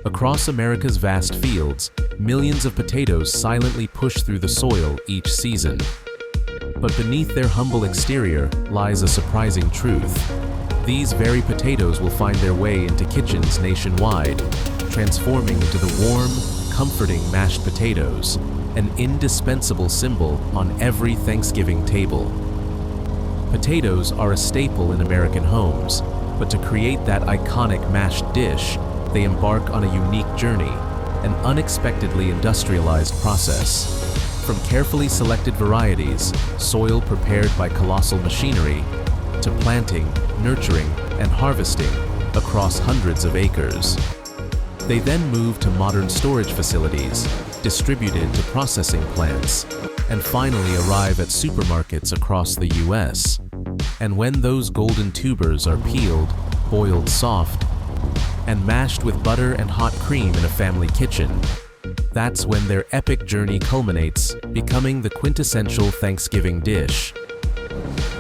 Across America's vast fields, millions of potatoes silently push through the soil each season. But beneath their humble exterior lies a surprising truth. These very potatoes will find their way into kitchens nationwide, transforming into the warm, comforting mashed potatoes, an indispensable symbol on every Thanksgiving table. Potatoes are a staple in American homes, but to create that iconic mashed dish, they embark on a unique journey, an unexpectedly industrialized process. From carefully selected varieties, soil prepared by colossal machinery, to planting, nurturing, and harvesting across hundreds of acres. They then move to modern storage facilities, distributed to processing plants, and finally arrive at supermarkets across the US. And when those golden tubers are peeled, boiled soft, and mashed with butter and hot cream in a family kitchen, that's when their epic journey culminates, becoming the quintessential Thanksgiving dish.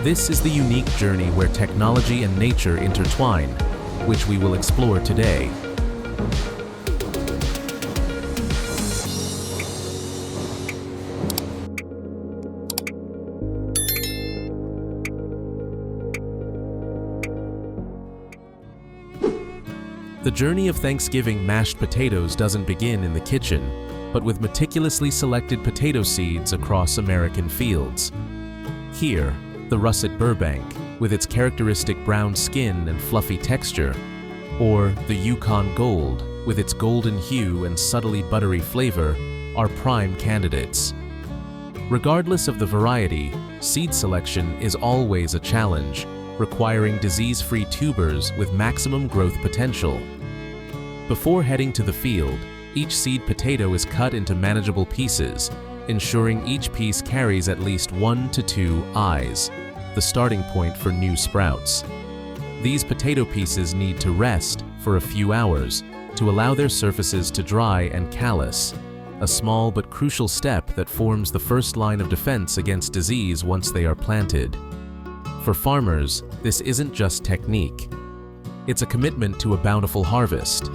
This is the unique journey where technology and nature intertwine, which we will explore today. The journey of Thanksgiving mashed potatoes doesn't begin in the kitchen, but with meticulously selected potato seeds across American fields. Here, the russet Burbank, with its characteristic brown skin and fluffy texture, or the Yukon Gold, with its golden hue and subtly buttery flavor, are prime candidates. Regardless of the variety, seed selection is always a challenge, requiring disease-free tubers with maximum growth potential. Before heading to the field, each seed potato is cut into manageable pieces, ensuring each piece carries at least 1 to 2 eyes, the starting point for new sprouts. These potato pieces need to rest for a few hours to allow their surfaces to dry and callus, a small but crucial step that forms the first line of defense against disease once they are planted. For farmers, this isn't just technique. It's a commitment to a bountiful harvest.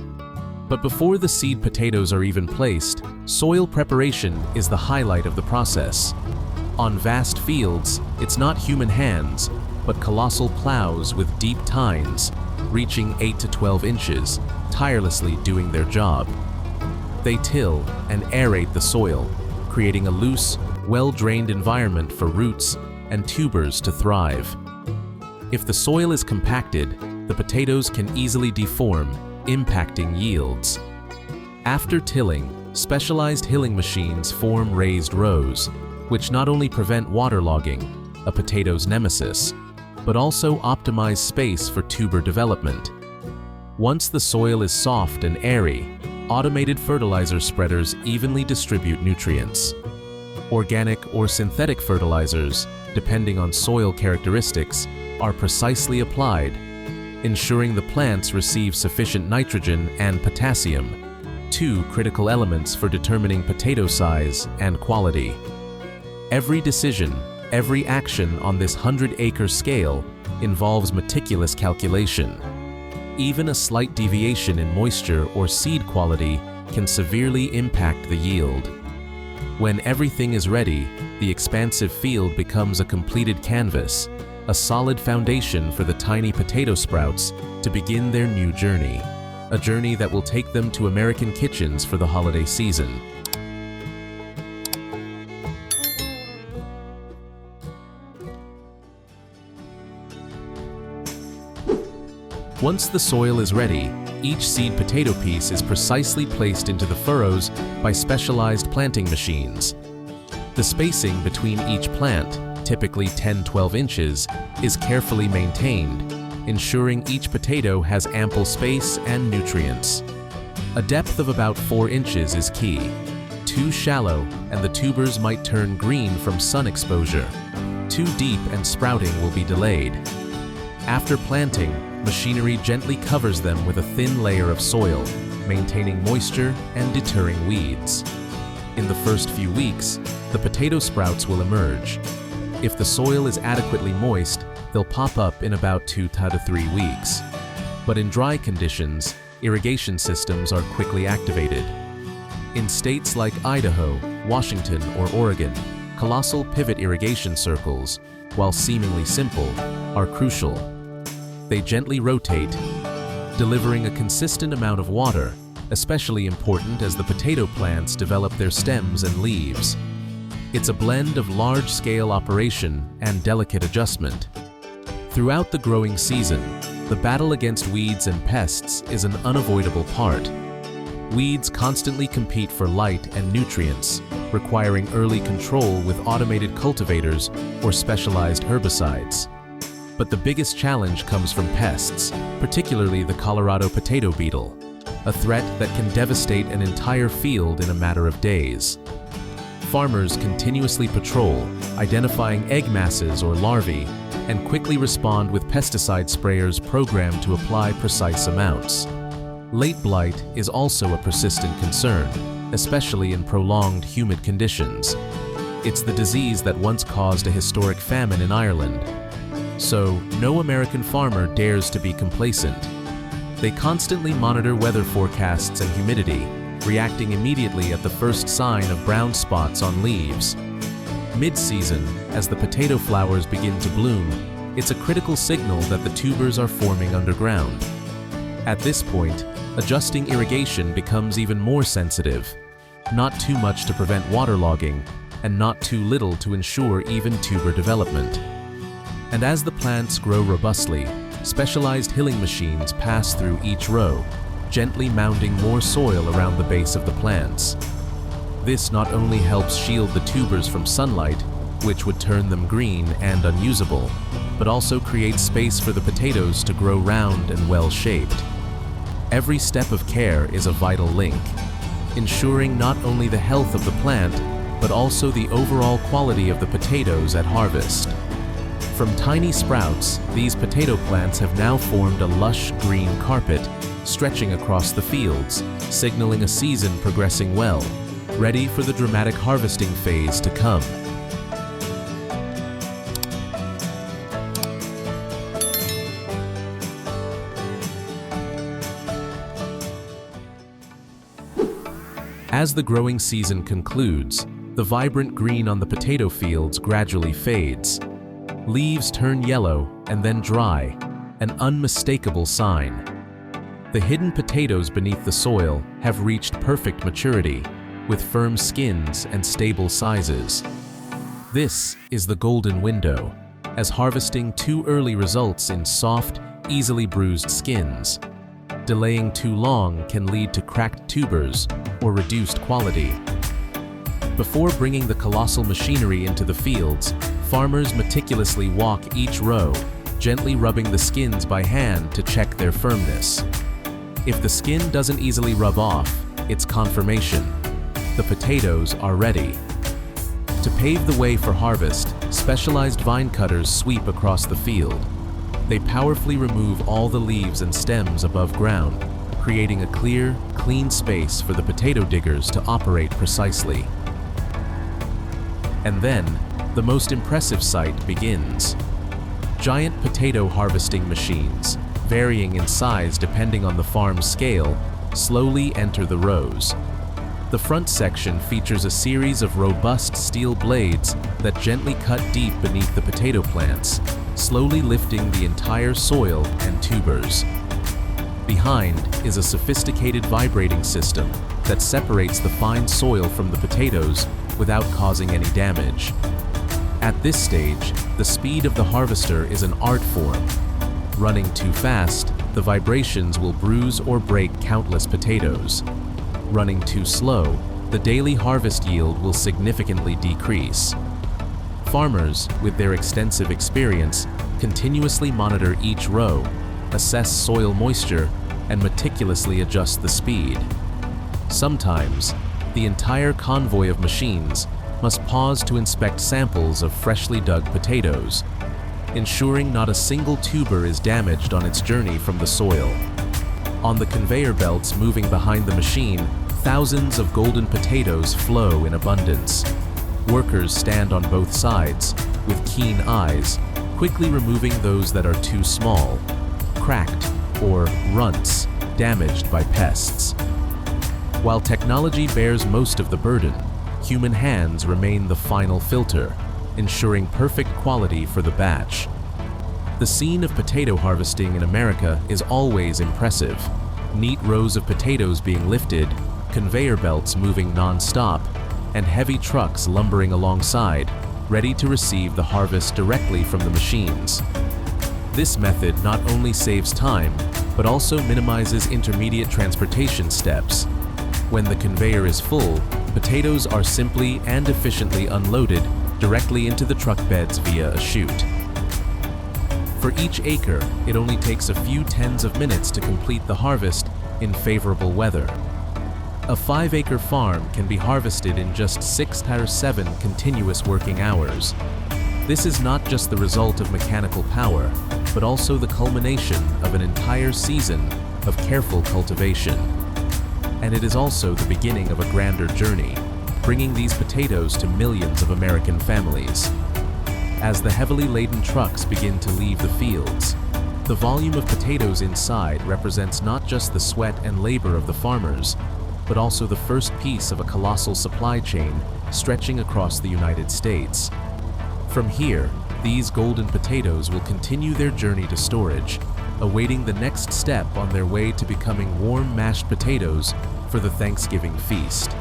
But before the seed potatoes are even placed, soil preparation is the highlight of the process. On vast fields, it's not human hands, but colossal plows with deep tines, reaching 8 to 12 inches, tirelessly doing their job. They till and aerate the soil, creating a loose, well-drained environment for roots and tubers to thrive. If the soil is compacted, the potatoes can easily deform, impacting yields. After tilling, specialized hilling machines form raised rows, which not only prevent waterlogging, a potato's nemesis, but also optimize space for tuber development. Once the soil is soft and airy, automated fertilizer spreaders evenly distribute nutrients. Organic or synthetic fertilizers, depending on soil characteristics, are precisely applied, ensuring the plants receive sufficient nitrogen and potassium, two critical elements for determining potato size and quality. Every decision, every action on this 100-acre scale involves meticulous calculation. Even a slight deviation in moisture or seed quality can severely impact the yield. When everything is ready, the expansive field becomes a completed canvas, a solid foundation for the tiny potato sprouts to begin their new journey, a journey that will take them to American kitchens for the holiday season. Once the soil is ready, each seed potato piece is precisely placed into the furrows by specialized planting machines. The spacing between each plant, typically 10-12 inches, is carefully maintained, ensuring each potato has ample space and nutrients. A depth of about 4 inches is key. Too shallow, and the tubers might turn green from sun exposure. Too deep and sprouting will be delayed. After planting, machinery gently covers them with a thin layer of soil, maintaining moisture and deterring weeds. In the first few weeks, the potato sprouts will emerge. If the soil is adequately moist, they'll pop up in about 2 to 3 weeks. But in dry conditions, irrigation systems are quickly activated. In states like Idaho, Washington, or Oregon, colossal pivot irrigation circles, while seemingly simple, are crucial. They gently rotate, delivering a consistent amount of water, especially important as the potato plants develop their stems and leaves. It's a blend of large-scale operation and delicate adjustment. Throughout the growing season, the battle against weeds and pests is an unavoidable part. Weeds constantly compete for light and nutrients, requiring early control with automated cultivators or specialized herbicides. But the biggest challenge comes from pests, particularly the Colorado potato beetle, a threat that can devastate an entire field in a matter of days. Farmers continuously patrol, identifying egg masses or larvae, and quickly respond with pesticide sprayers programmed to apply precise amounts. Late blight is also a persistent concern, especially in prolonged humid conditions. It's the disease that once caused a historic famine in Ireland. So, no American farmer dares to be complacent. They constantly monitor weather forecasts and humidity, reacting immediately at the first sign of brown spots on leaves. Mid-season, as the potato flowers begin to bloom, it's a critical signal that the tubers are forming underground. At this point, adjusting irrigation becomes even more sensitive. Not too much to prevent waterlogging, and not too little to ensure even tuber development. And as the plants grow robustly, specialized hilling machines pass through each row, gently mounding more soil around the base of the plants. This not only helps shield the tubers from sunlight, which would turn them green and unusable, but also creates space for the potatoes to grow round and well-shaped. Every step of care is a vital link, ensuring not only the health of the plant, but also the overall quality of the potatoes at harvest. From tiny sprouts, these potato plants have now formed a lush green carpet, stretching across the fields, signaling a season progressing well, ready for the dramatic harvesting phase to come. As the growing season concludes, the vibrant green on the potato fields gradually fades. Leaves turn yellow and then dry, an unmistakable sign. The hidden potatoes beneath the soil have reached perfect maturity, with firm skins and stable sizes. This is the golden window, as harvesting too early results in soft, easily bruised skins. Delaying too long can lead to cracked tubers or reduced quality. Before bringing the colossal machinery into the fields, farmers meticulously walk each row, gently rubbing the skins by hand to check their firmness. If the skin doesn't easily rub off, it's confirmation. The potatoes are ready. To pave the way for harvest, specialized vine cutters sweep across the field. They powerfully remove all the leaves and stems above ground, creating a clear, clean space for the potato diggers to operate precisely. And then, the most impressive sight begins. Giant potato harvesting machines, varying in size depending on the farm's scale, slowly enter the rows. The front section features a series of robust steel blades that gently cut deep beneath the potato plants, slowly lifting the entire soil and tubers. Behind is a sophisticated vibrating system that separates the fine soil from the potatoes without causing any damage. At this stage, the speed of the harvester is an art form. Running too fast, the vibrations will bruise or break countless potatoes. Running too slow, the daily harvest yield will significantly decrease. Farmers, with their extensive experience, continuously monitor each row, assess soil moisture, and meticulously adjust the speed. Sometimes, the entire convoy of machines must pause to inspect samples of freshly dug potatoes, ensuring not a single tuber is damaged on its journey from the soil. On the conveyor belts moving behind the machine, Thousands of golden potatoes flow in abundance. Workers stand on both sides, with keen eyes, quickly removing those that are too small, cracked, or runts, damaged by pests. While technology bears most of the burden, human hands remain the final filter, ensuring perfect quality for the batch. The scene of potato harvesting in America is always impressive. Neat rows of potatoes being lifted, conveyor belts moving non-stop, and heavy trucks lumbering alongside, ready to receive the harvest directly from the machines. This method not only saves time, but also minimizes intermediate transportation steps. When the conveyor is full, potatoes are simply and efficiently unloaded directly into the truck beds via a chute. For each acre, it only takes a few tens of minutes to complete the harvest in favorable weather. A 5-acre farm can be harvested in just 6-7 continuous working hours. This is not just the result of mechanical power, but also the culmination of an entire season of careful cultivation. And it is also the beginning of a grander journey, bringing these potatoes to millions of American families. As the heavily laden trucks begin to leave the fields, the volume of potatoes inside represents not just the sweat and labor of the farmers, but also the first piece of a colossal supply chain stretching across the United States. From here, these golden potatoes will continue their journey to storage, awaiting the next step on their way to becoming warm mashed potatoes for the Thanksgiving feast.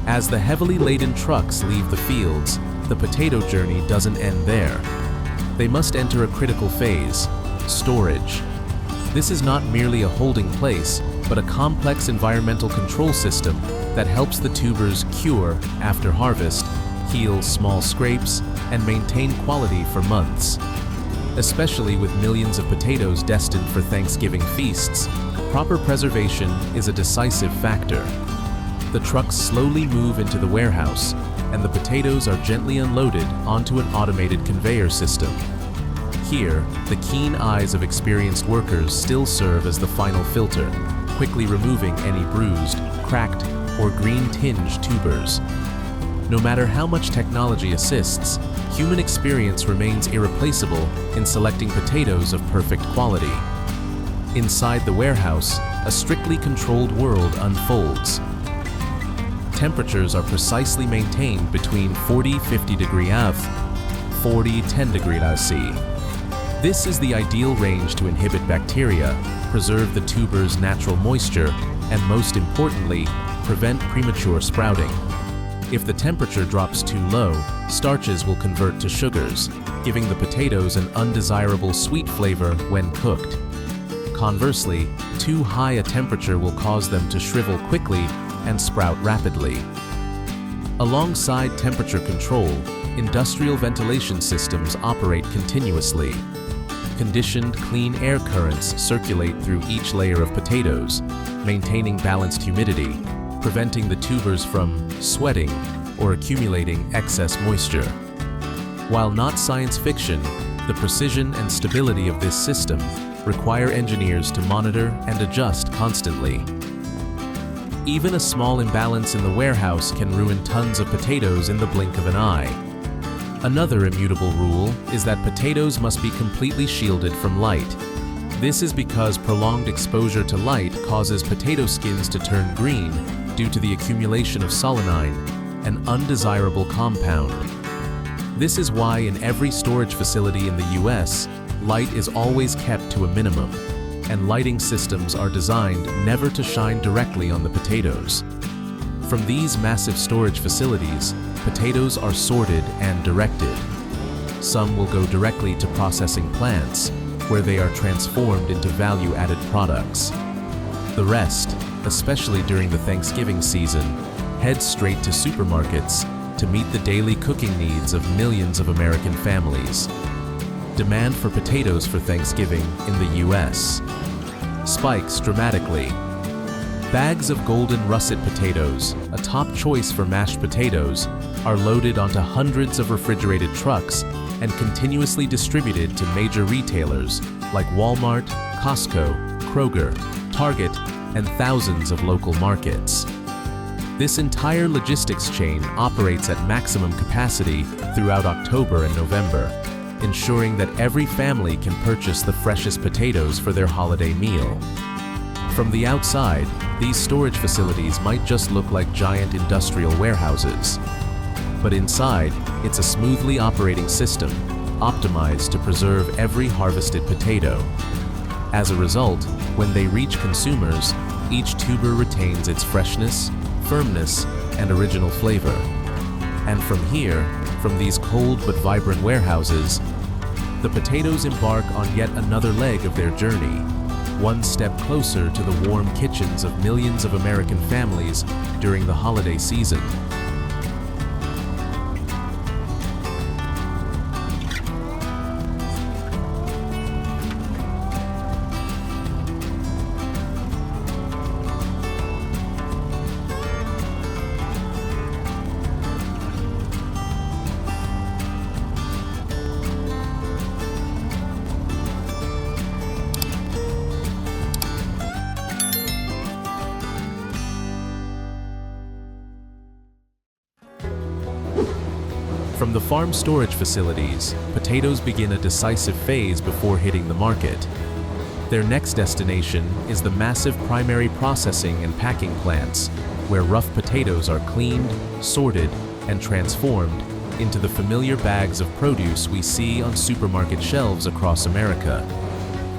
As the heavily laden trucks leave the fields, the potato journey doesn't end there. They must enter a critical phase: storage. This is not merely a holding place, but a complex environmental control system that helps the tubers cure after harvest, heal small scrapes, and maintain quality for months. Especially with millions of potatoes destined for Thanksgiving feasts, proper preservation is a decisive factor. The trucks slowly move into the warehouse, and the potatoes are gently unloaded onto an automated conveyor system. Here, the keen eyes of experienced workers still serve as the final filter, quickly removing any bruised, cracked, or green-tinged tubers. No matter how much technology assists, human experience remains irreplaceable in selecting potatoes of perfect quality. Inside the warehouse, a strictly controlled world unfolds. Temperatures are precisely maintained between 40-50 degrees F, 40-10 degrees C. This is the ideal range to inhibit bacteria, preserve the tuber's natural moisture, and most importantly, prevent premature sprouting. If the temperature drops too low, starches will convert to sugars, giving the potatoes an undesirable sweet flavor when cooked. Conversely, too high a temperature will cause them to shrivel quickly and sprout rapidly. Alongside temperature control, industrial ventilation systems operate continuously. Conditioned, clean air currents circulate through each layer of potatoes, maintaining balanced humidity, preventing the tubers from sweating or accumulating excess moisture. While not science fiction, the precision and stability of this system require engineers to monitor and adjust constantly. Even a small imbalance in the warehouse can ruin tons of potatoes in the blink of an eye. Another immutable rule is that potatoes must be completely shielded from light. This is because prolonged exposure to light causes potato skins to turn green due to the accumulation of solanine, an undesirable compound. This is why in every storage facility in the US, light is always kept to a minimum, and lighting systems are designed never to shine directly on the potatoes. From these massive storage facilities, potatoes are sorted and directed. Some will go directly to processing plants, where they are transformed into value-added products. The rest, especially during the Thanksgiving season, head straight to supermarkets to meet the daily cooking needs of millions of American families. demand for potatoes for Thanksgiving in the US spikes dramatically. Bags of golden russet potatoes, a top choice for mashed potatoes, are loaded onto hundreds of refrigerated trucks and continuously distributed to major retailers like Walmart, Costco, Kroger, Target, and thousands of local markets. This entire logistics chain operates at maximum capacity throughout October and November, ensuring that every family can purchase the freshest potatoes for their holiday meal. From the outside, these storage facilities might just look like giant industrial warehouses. But inside, it's a smoothly operating system, optimized to preserve every harvested potato. As a result, when they reach consumers, each tuber retains its freshness, firmness, and original flavor. And from here, from these cold but vibrant warehouses, the potatoes embark on yet another leg of their journey, one step closer to the warm kitchens of millions of American families during the holiday season. From the farm storage facilities, potatoes begin a decisive phase before hitting the market. Their next destination is the massive primary processing and packing plants, where rough potatoes are cleaned, sorted, and transformed into the familiar bags of produce we see on supermarket shelves across America.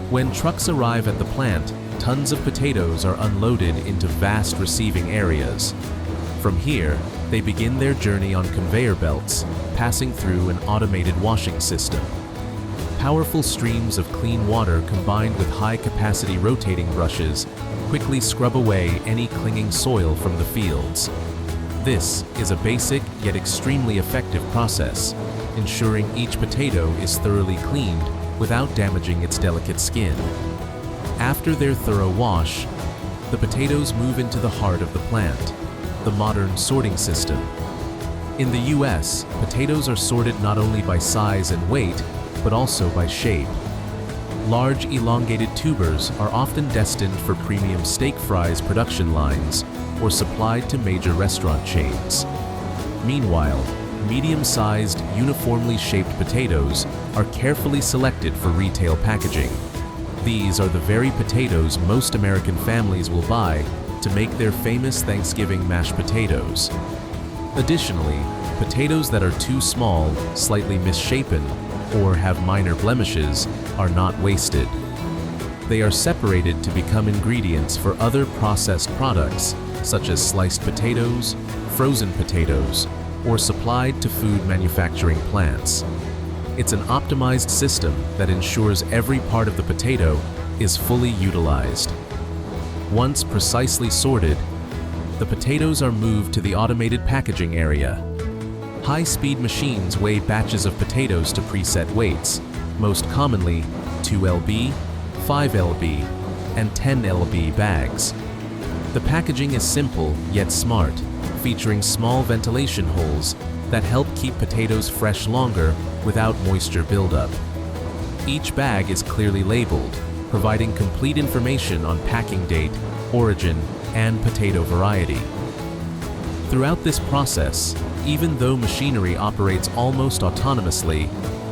When trucks arrive at the plant, tons of potatoes are unloaded into vast receiving areas. From here, they begin their journey on conveyor belts, passing through an automated washing system. Powerful streams of clean water combined with high-capacity rotating brushes quickly scrub away any clinging soil from the fields. This is a basic yet extremely effective process, ensuring each potato is thoroughly cleaned without damaging its delicate skin. After their thorough wash, the potatoes move into the heart of the plant, the modern sorting system. In the US, potatoes are sorted not only by size and weight, but also by shape. Large elongated tubers are often destined for premium steak fries production lines or supplied to major restaurant chains. Meanwhile, medium-sized, uniformly shaped potatoes are carefully selected for retail packaging. These are the very potatoes most American families will buy to make their famous Thanksgiving mashed potatoes. Additionally, potatoes that are too small, slightly misshapen, or have minor blemishes are not wasted. They are separated to become ingredients for other processed products, such as sliced potatoes, frozen potatoes, or supplied to food manufacturing plants. It's an optimized system that ensures every part of the potato is fully utilized. Once precisely sorted, the potatoes are moved to the automated packaging area. High-speed machines weigh batches of potatoes to preset weights, most commonly 2 lb, 5 lb, and 10 lb bags. The packaging is simple yet smart, featuring small ventilation holes that help keep potatoes fresh longer without moisture buildup. Each bag is clearly labeled, providing complete information on packing date, origin, and potato variety. Throughout this process, even though machinery operates almost autonomously,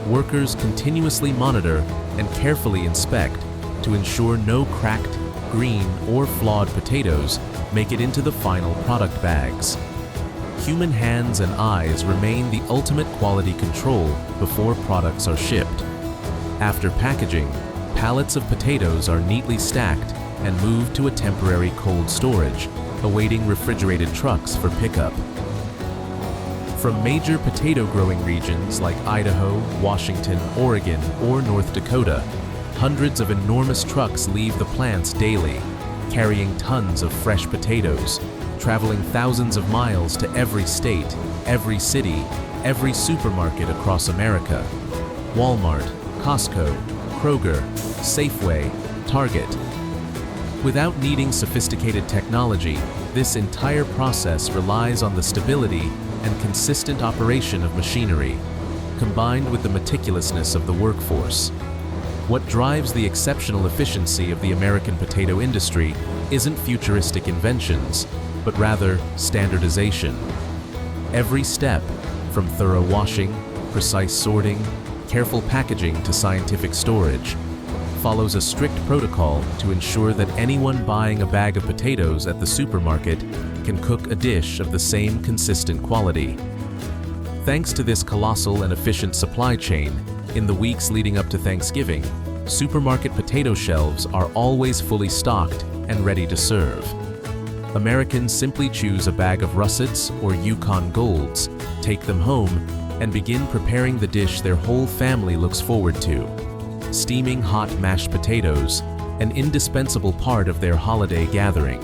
workers continuously monitor and carefully inspect to ensure no cracked, green, or flawed potatoes make it into the final product bags. Human hands and eyes remain the ultimate quality control before products are shipped. After packaging, pallets of potatoes are neatly stacked and moved to a temporary cold storage, awaiting refrigerated trucks for pickup. From major potato growing regions like Idaho, Washington, Oregon, or North Dakota, hundreds of enormous trucks leave the plants daily, carrying tons of fresh potatoes, traveling thousands of miles to every state, every city, every supermarket across America. Walmart, Costco, Kroger, Safeway, Target. Without needing sophisticated technology, this entire process relies on the stability and consistent operation of machinery, combined with the meticulousness of the workforce. What drives the exceptional efficiency of the American potato industry isn't futuristic inventions, but rather standardization. Every step, from thorough washing, precise sorting, careful packaging to scientific storage, follows a strict protocol to ensure that anyone buying a bag of potatoes at the supermarket can cook a dish of the same consistent quality. Thanks to this colossal and efficient supply chain, in the weeks leading up to Thanksgiving, supermarket potato shelves are always fully stocked and ready to serve. Americans simply choose a bag of russets or Yukon Golds, take them home, and begin preparing the dish their whole family looks forward to. Steaming hot mashed potatoes, an indispensable part of their holiday gathering.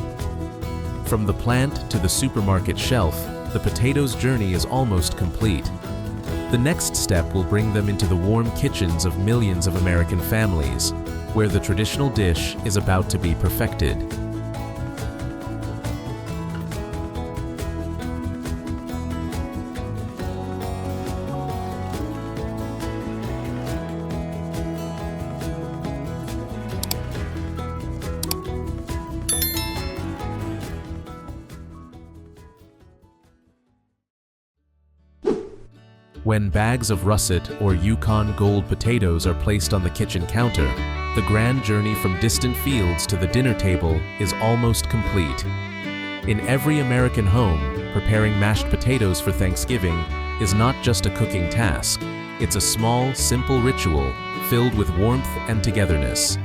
From the plant to the supermarket shelf, the potato's journey is almost complete. The next step will bring them into the warm kitchens of millions of American families, where the traditional dish is about to be perfected. When bags of russet or Yukon Gold potatoes are placed on the kitchen counter, the grand journey from distant fields to the dinner table is almost complete. In every American home, preparing mashed potatoes for Thanksgiving is not just a cooking task. It's a small, simple ritual filled with warmth and togetherness.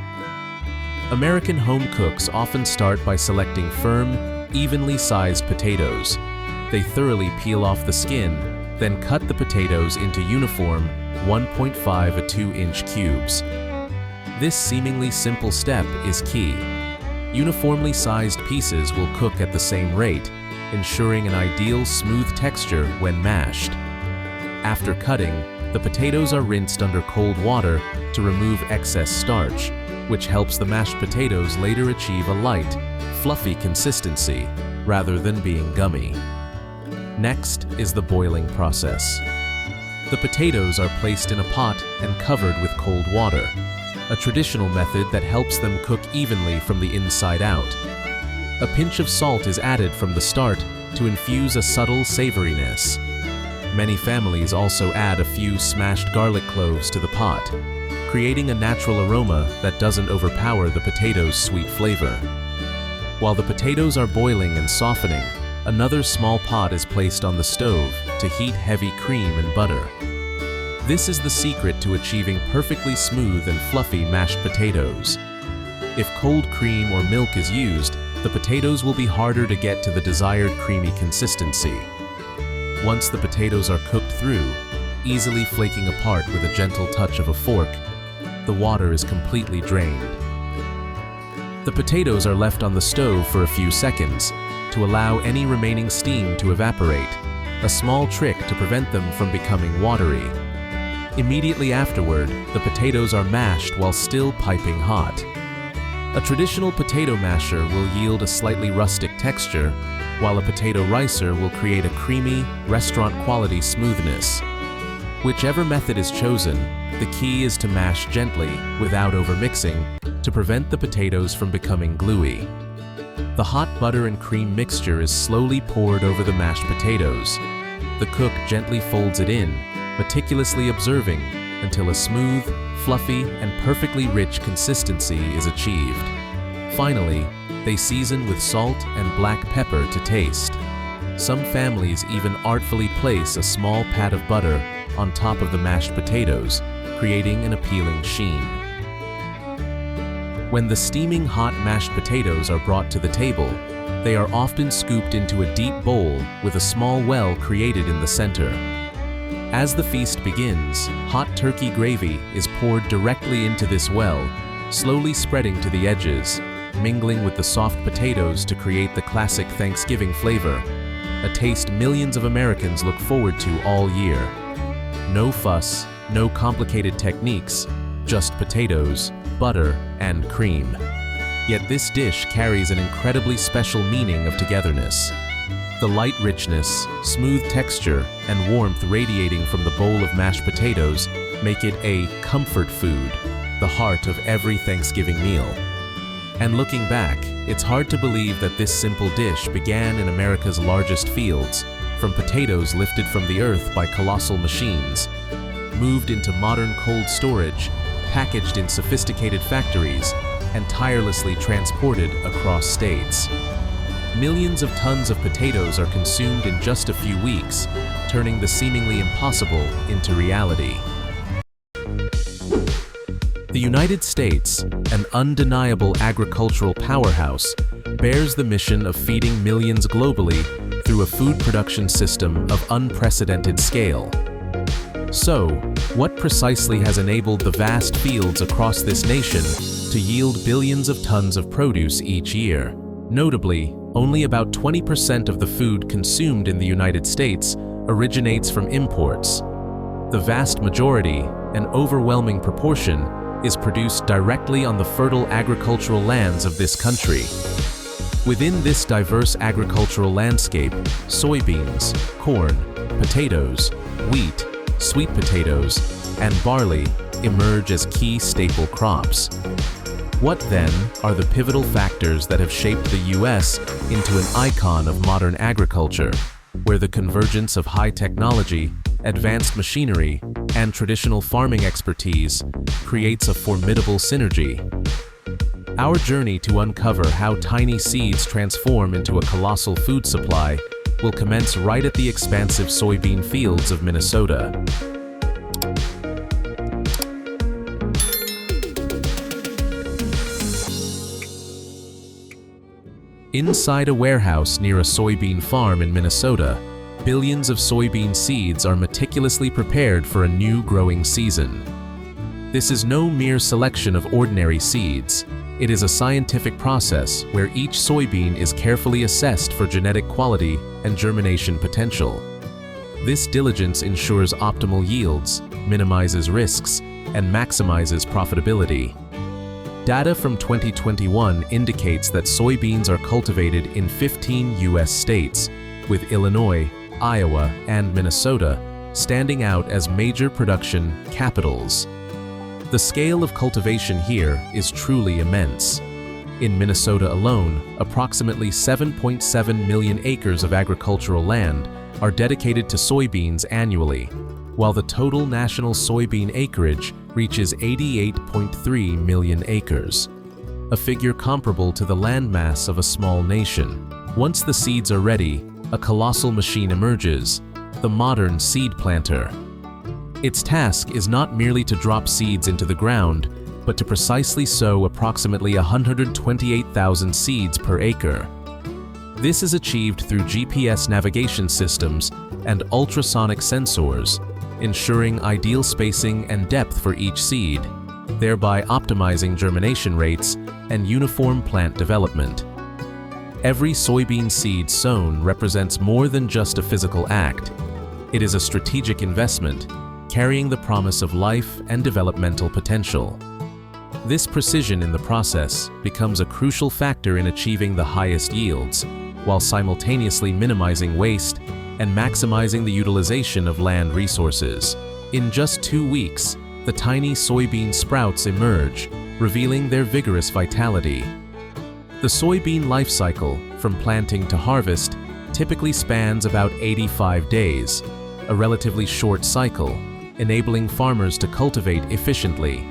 American home cooks often start by selecting firm, evenly sized potatoes. They thoroughly peel off the skin, then cut the potatoes into uniform 1.5 to 2-inch cubes. This seemingly simple step is key. Uniformly sized pieces will cook at the same rate, ensuring an ideal smooth texture when mashed. After cutting, the potatoes are rinsed under cold water to remove excess starch, which helps the mashed potatoes later achieve a light, fluffy consistency rather than being gummy. Next is the boiling process. The potatoes are placed in a pot and covered with cold water, a traditional method that helps them cook evenly from the inside out. A pinch of salt is added from the start to infuse a subtle savoriness. Many families also add a few smashed garlic cloves to the pot, creating a natural aroma that doesn't overpower the potatoes' sweet flavor. While the potatoes are boiling and softening, another small pot is placed on the stove to heat heavy cream and butter. This is the secret to achieving perfectly smooth and fluffy mashed potatoes. If cold cream or milk is used, the potatoes will be harder to get to the desired creamy consistency. Once the potatoes are cooked through, easily flaking apart with a gentle touch of a fork, the water is completely drained. The potatoes are left on the stove for a few seconds to allow any remaining steam to evaporate, a small trick to prevent them from becoming watery. Immediately afterward, the potatoes are mashed while still piping hot. A traditional potato masher will yield a slightly rustic texture, while a potato ricer will create a creamy, restaurant-quality smoothness. Whichever method is chosen, the key is to mash gently, without overmixing, to prevent the potatoes from becoming gluey. The hot butter and cream mixture is slowly poured over the mashed potatoes. The cook gently folds it in, meticulously observing until a smooth, fluffy, and perfectly rich consistency is achieved. Finally, they season with salt and black pepper to taste. Some families even artfully place a small pat of butter on top of the mashed potatoes, creating an appealing sheen. When the steaming hot mashed potatoes are brought to the table, they are often scooped into a deep bowl with a small well created in the center. As the feast begins, hot turkey gravy is poured directly into this well, slowly spreading to the edges, mingling with the soft potatoes to create the classic Thanksgiving flavor, a taste millions of Americans look forward to all year. No fuss, no complicated techniques, just potatoes, butter, and cream. Yet this dish carries an incredibly special meaning of togetherness. The light richness, smooth texture, and warmth radiating from the bowl of mashed potatoes make it a comfort food, the heart of every Thanksgiving meal. And looking back, it's hard to believe that this simple dish began in America's largest fields, from potatoes lifted from the earth by colossal machines, moved into modern cold storage, packaged in sophisticated factories, and tirelessly transported across states. Millions of tons of potatoes are consumed in just a few weeks, turning the seemingly impossible into reality. The United States, an undeniable agricultural powerhouse, bears the mission of feeding millions globally through a food production system of unprecedented scale. So, what precisely has enabled the vast fields across this nation to yield billions of tons of produce each year? Notably, only about 20% of the food consumed in the United States originates from imports. The vast majority, an overwhelming proportion, is produced directly on the fertile agricultural lands of this country. Within this diverse agricultural landscape, soybeans, corn, potatoes, wheat, sweet potatoes, and barley emerge as key staple crops. What then are the pivotal factors that have shaped the U.S. into an icon of modern agriculture, where the convergence of high technology, advanced machinery, and traditional farming expertise creates a formidable synergy? Our journey to uncover how tiny seeds transform into a colossal food supply will commence right at the expansive soybean fields of Minnesota. Inside a warehouse near a soybean farm in Minnesota, billions of soybean seeds are meticulously prepared for a new growing season. This is no mere selection of ordinary seeds. It is a scientific process where each soybean is carefully assessed for genetic quality and germination potential. This diligence ensures optimal yields, minimizes risks, and maximizes profitability. Data from 2021 indicates that soybeans are cultivated in 15 U.S. states, with Illinois, Iowa, and Minnesota standing out as major production capitals. The scale of cultivation here is truly immense. In Minnesota alone, approximately 7.7 million acres of agricultural land are dedicated to soybeans annually, while the total national soybean acreage reaches 88.3 million acres, a figure comparable to the landmass of a small nation. Once the seeds are ready, a colossal machine emerges, the modern seed planter. Its task is not merely to drop seeds into the ground, but to precisely sow approximately 128,000 seeds per acre. This is achieved through GPS navigation systems and ultrasonic sensors, ensuring ideal spacing and depth for each seed, thereby optimizing germination rates and uniform plant development. Every soybean seed sown represents more than just a physical act. It is a strategic investment, carrying the promise of life and developmental potential. This precision in the process becomes a crucial factor in achieving the highest yields, while simultaneously minimizing waste and maximizing the utilization of land resources. In just 2 weeks, the tiny soybean sprouts emerge, revealing their vigorous vitality. The soybean life cycle, from planting to harvest, typically spans about 85 days, a relatively short cycle, enabling farmers to cultivate efficiently.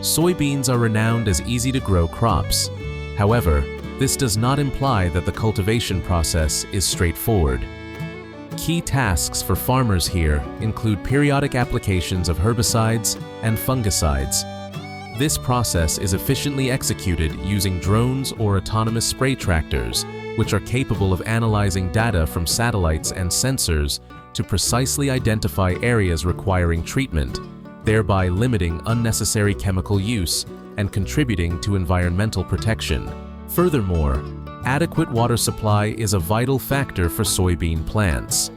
Soybeans are renowned as easy-to-grow crops. However, this does not imply that the cultivation process is straightforward. Key tasks for farmers here include periodic applications of herbicides and fungicides. This process is efficiently executed using drones or autonomous spray tractors, which are capable of analyzing data from satellites and sensors to precisely identify areas requiring treatment, thereby limiting unnecessary chemical use and contributing to environmental protection. Furthermore, adequate water supply is a vital factor for soybean plants.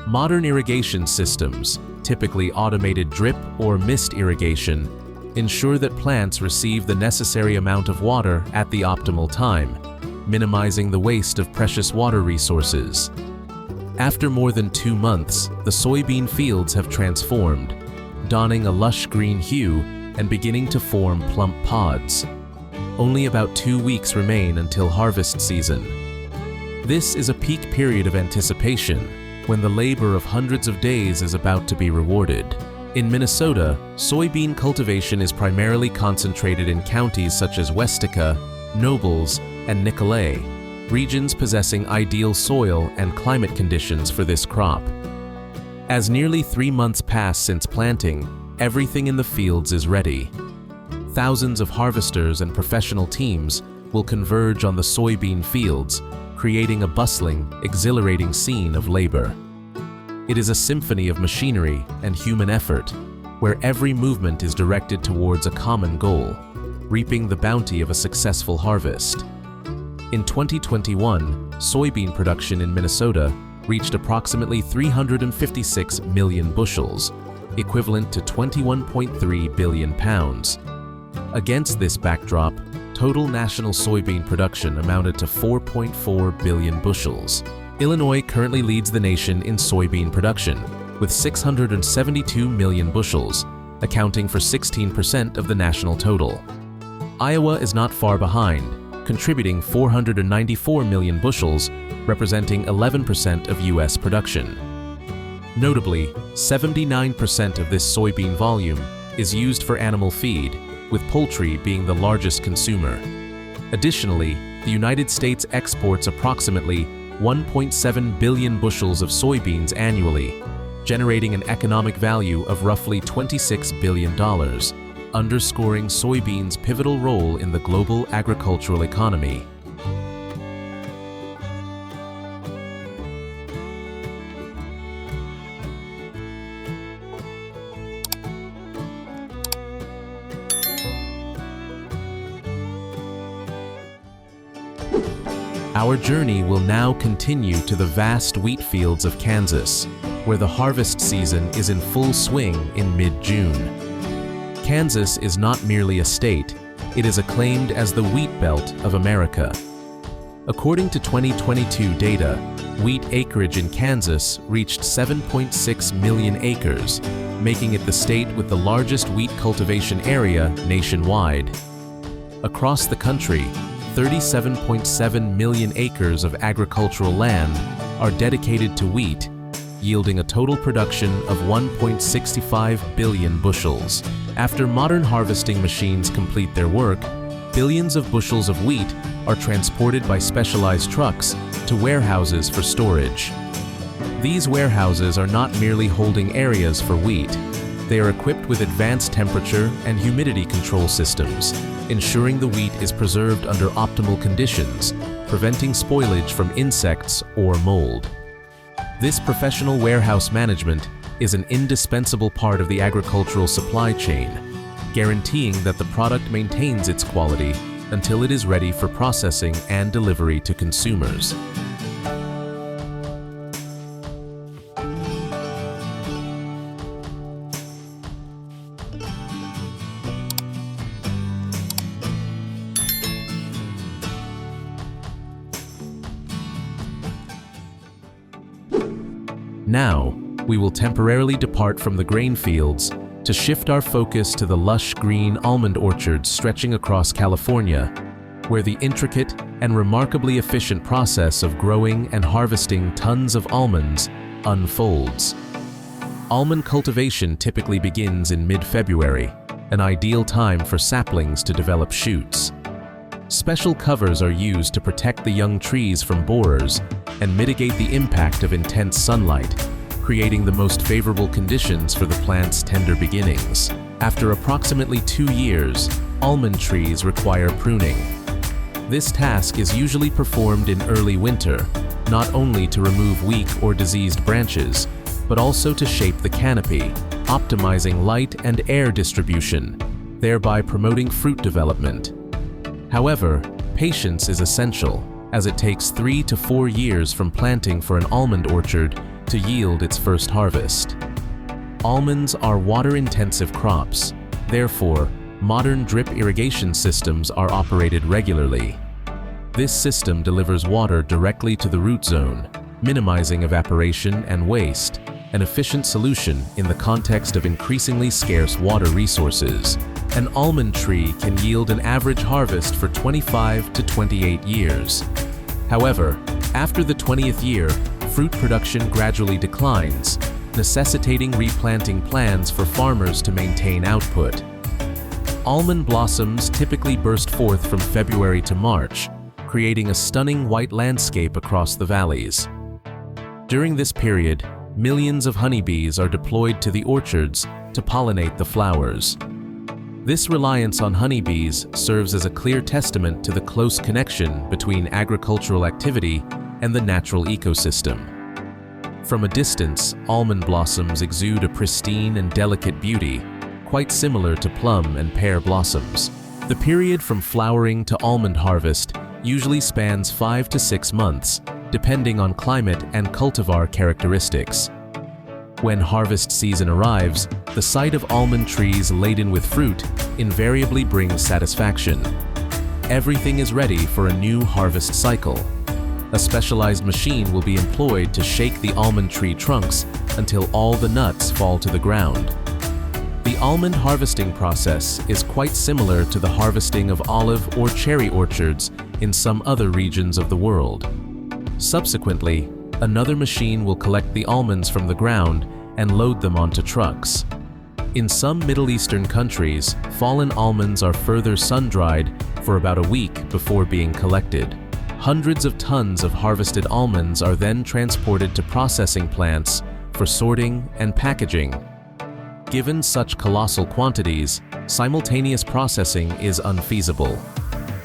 Modern irrigation systems, typically automated drip or mist irrigation, ensure that plants receive the necessary amount of water at the optimal time, minimizing the waste of precious water resources. After more than 2 months, the soybean fields have transformed, donning a lush green hue and beginning to form plump pods. Only about 2 weeks remain until harvest season. This is a peak period of anticipation, when the labor of hundreds of days is about to be rewarded. In Minnesota, soybean cultivation is primarily concentrated in counties such as Westica, Nobles, and Nicolet, regions possessing ideal soil and climate conditions for this crop. As nearly 3 months pass since planting, everything in the fields is ready. Thousands of harvesters and professional teams will converge on the soybean fields, creating a bustling, exhilarating scene of labor. It is a symphony of machinery and human effort, where every movement is directed towards a common goal, reaping the bounty of a successful harvest. In 2021, soybean production in Minnesota reached approximately 356 million bushels, equivalent to 21.3 billion pounds. Against this backdrop, total national soybean production amounted to 4.4 billion bushels. Illinois currently leads the nation in soybean production, with 672 million bushels, accounting for 16% of the national total. Iowa is not far behind, contributing 494 million bushels, representing 11% of U.S. production. Notably, 79% of this soybean volume is used for animal feed, with poultry being the largest consumer. Additionally, the United States exports approximately 1.7 billion bushels of soybeans annually, generating an economic value of roughly $26 billion, underscoring soybeans' pivotal role in the global agricultural economy. Our journey will now continue to the vast wheat fields of Kansas, where the harvest season is in full swing in mid-June. Kansas is not merely a state, it is acclaimed as the wheat belt of America. According to 2022 data, wheat acreage in Kansas reached 7.6 million acres, making it the state with the largest wheat cultivation area nationwide. Across the country, 37.7 million acres of agricultural land are dedicated to wheat, yielding a total production of 1.65 billion bushels. After modern harvesting machines complete their work, billions of bushels of wheat are transported by specialized trucks to warehouses for storage. These warehouses are not merely holding areas for wheat. They are equipped with advanced temperature and humidity control systems, ensuring the wheat is preserved under optimal conditions, preventing spoilage from insects or mold. This professional warehouse management is an indispensable part of the agricultural supply chain, guaranteeing that the product maintains its quality until it is ready for processing and delivery to consumers. Now, we will temporarily depart from the grain fields to shift our focus to the lush green almond orchards stretching across California, where the intricate and remarkably efficient process of growing and harvesting tons of almonds unfolds. Almond cultivation typically begins in mid-February, an ideal time for saplings to develop shoots. Special covers are used to protect the young trees from borers and mitigate the impact of intense sunlight, creating the most favorable conditions for the plant's tender beginnings. After approximately 2 years, almond trees require pruning. This task is usually performed in early winter, not only to remove weak or diseased branches, but also to shape the canopy, optimizing light and air distribution, thereby promoting fruit development. However, patience is essential, as it takes 3 to 4 years from planting for an almond orchard to yield its first harvest. Almonds are water-intensive crops. Therefore, modern drip irrigation systems are operated regularly. This system delivers water directly to the root zone, minimizing evaporation and waste, an efficient solution in the context of increasingly scarce water resources. An almond tree can yield an average harvest for 25 to 28 years. However, after the 20th year, fruit production gradually declines, necessitating replanting plans for farmers to maintain output. Almond blossoms typically burst forth from February to March, creating a stunning white landscape across the valleys. During this period, millions of honeybees are deployed to the orchards to pollinate the flowers. This reliance on honeybees serves as a clear testament to the close connection between agricultural activity and the natural ecosystem. From a distance, almond blossoms exude a pristine and delicate beauty, quite similar to plum and pear blossoms. The period from flowering to almond harvest usually spans 5 to 6 months, depending on climate and cultivar characteristics. When harvest season arrives, the sight of almond trees laden with fruit invariably brings satisfaction. Everything is ready for a new harvest cycle. A specialized machine will be employed to shake the almond tree trunks until all the nuts fall to the ground. The almond harvesting process is quite similar to the harvesting of olive or cherry orchards in some other regions of the world. Subsequently, another machine will collect the almonds from the ground and load them onto trucks. In some Middle Eastern countries, fallen almonds are further sun-dried for about a week before being collected. Hundreds of tons of harvested almonds are then transported to processing plants for sorting and packaging. Given such colossal quantities, simultaneous processing is unfeasible.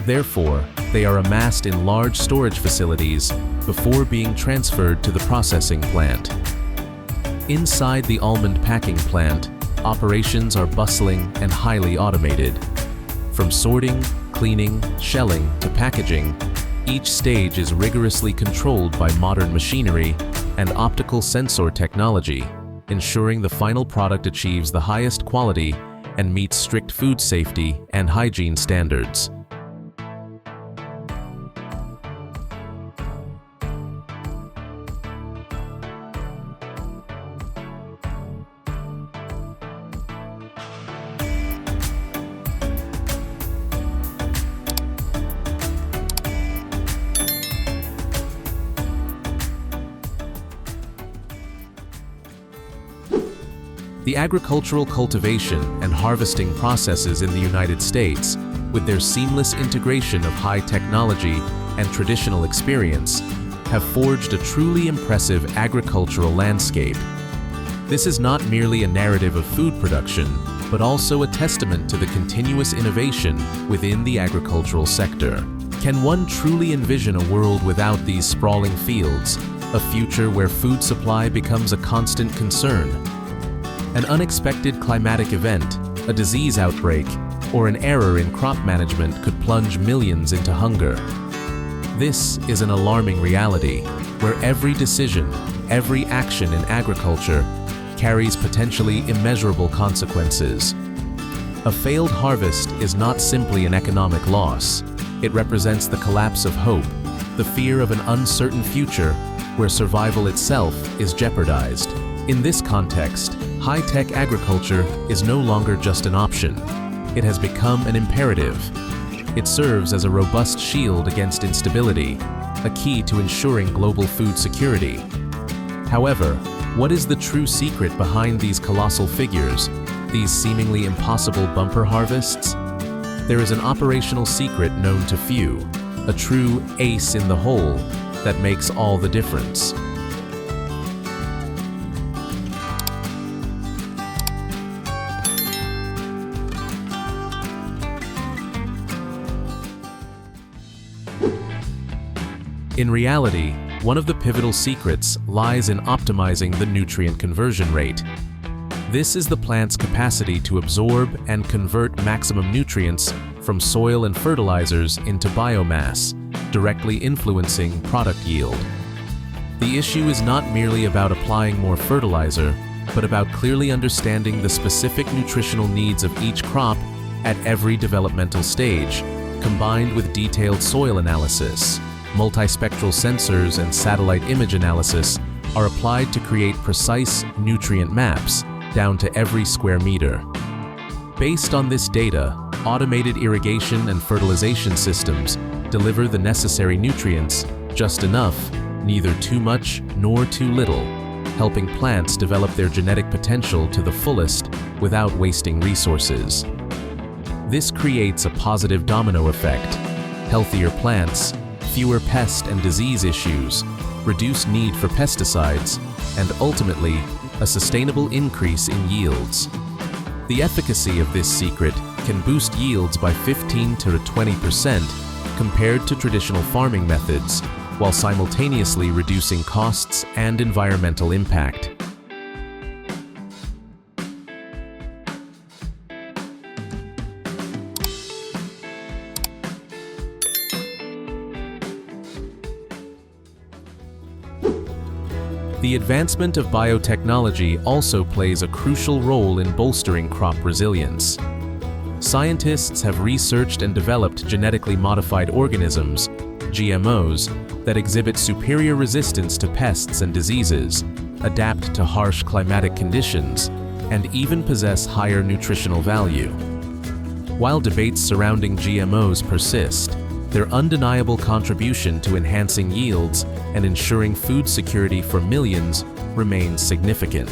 Therefore, they are amassed in large storage facilities before being transferred to the processing plant. Inside the almond packing plant, operations are bustling and highly automated. From sorting, cleaning, shelling to packaging, each stage is rigorously controlled by modern machinery and optical sensor technology, ensuring the final product achieves the highest quality and meets strict food safety and hygiene standards. The agricultural cultivation and harvesting processes in the United States, with their seamless integration of high technology and traditional experience, have forged a truly impressive agricultural landscape. This is not merely a narrative of food production, but also a testament to the continuous innovation within the agricultural sector. Can one truly envision a world without these sprawling fields, a future where food supply becomes a constant concern? An unexpected climatic event, a disease outbreak, or an error in crop management could plunge millions into hunger. This is an alarming reality, where every decision, every action in agriculture carries potentially immeasurable consequences. A failed harvest is not simply an economic loss. It represents the collapse of hope, the fear of an uncertain future where survival itself is jeopardized. In this context, high-tech agriculture is no longer just an option. It has become an imperative. It serves as a robust shield against instability, a key to ensuring global food security. However, what is the true secret behind these colossal figures, these seemingly impossible bumper harvests? There is an operational secret known to few, a true ace in the hole that makes all the difference. In reality, one of the pivotal secrets lies in optimizing the nutrient conversion rate. This is the plant's capacity to absorb and convert maximum nutrients from soil and fertilizers into biomass, directly influencing product yield. The issue is not merely about applying more fertilizer, but about clearly understanding the specific nutritional needs of each crop at every developmental stage, combined with detailed soil analysis. Multispectral sensors and satellite image analysis are applied to create precise nutrient maps down to every square meter. Based on this data, automated irrigation and fertilization systems deliver the necessary nutrients, just enough, neither too much nor too little, helping plants develop their genetic potential to the fullest without wasting resources. This creates a positive domino effect: healthier plants, fewer pest and disease issues, reduced need for pesticides, and ultimately, a sustainable increase in yields. The efficacy of this secret can boost yields by 15 to 20% compared to traditional farming methods, while simultaneously reducing costs and environmental impact. The advancement of biotechnology also plays a crucial role in bolstering crop resilience. Scientists have researched and developed genetically modified organisms, GMOs, that exhibit superior resistance to pests and diseases, adapt to harsh climatic conditions, and even possess higher nutritional value. While debates surrounding GMOs persist, their undeniable contribution to enhancing yields and ensuring food security for millions remains significant.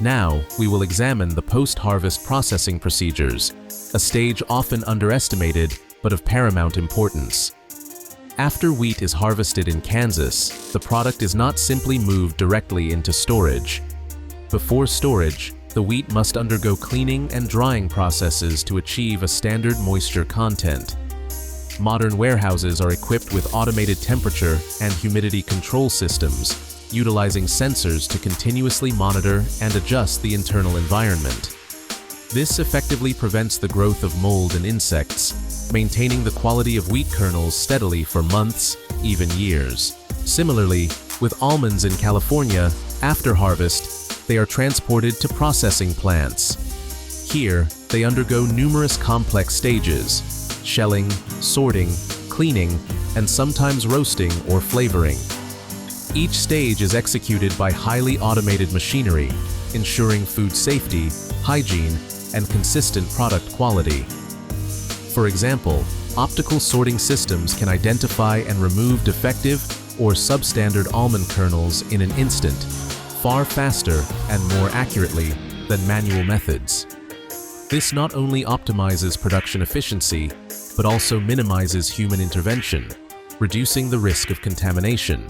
Now, we will examine the post-harvest processing procedures, a stage often underestimated but of paramount importance. After wheat is harvested in Kansas, the product is not simply moved directly into storage. Before storage, the wheat must undergo cleaning and drying processes to achieve a standard moisture content. Modern warehouses are equipped with automated temperature and humidity control systems, utilizing sensors to continuously monitor and adjust the internal environment. This effectively prevents the growth of mold and insects, maintaining the quality of wheat kernels steadily for months, even years. Similarly, with almonds in California, after harvest, they are transported to processing plants. Here, they undergo numerous complex stages: shelling, sorting, cleaning, and sometimes roasting or flavoring. Each stage is executed by highly automated machinery, ensuring food safety, hygiene, and consistent product quality. For example, optical sorting systems can identify and remove defective or substandard almond kernels in an instant, far faster and more accurately than manual methods. This not only optimizes production efficiency, but also minimizes human intervention, reducing the risk of contamination.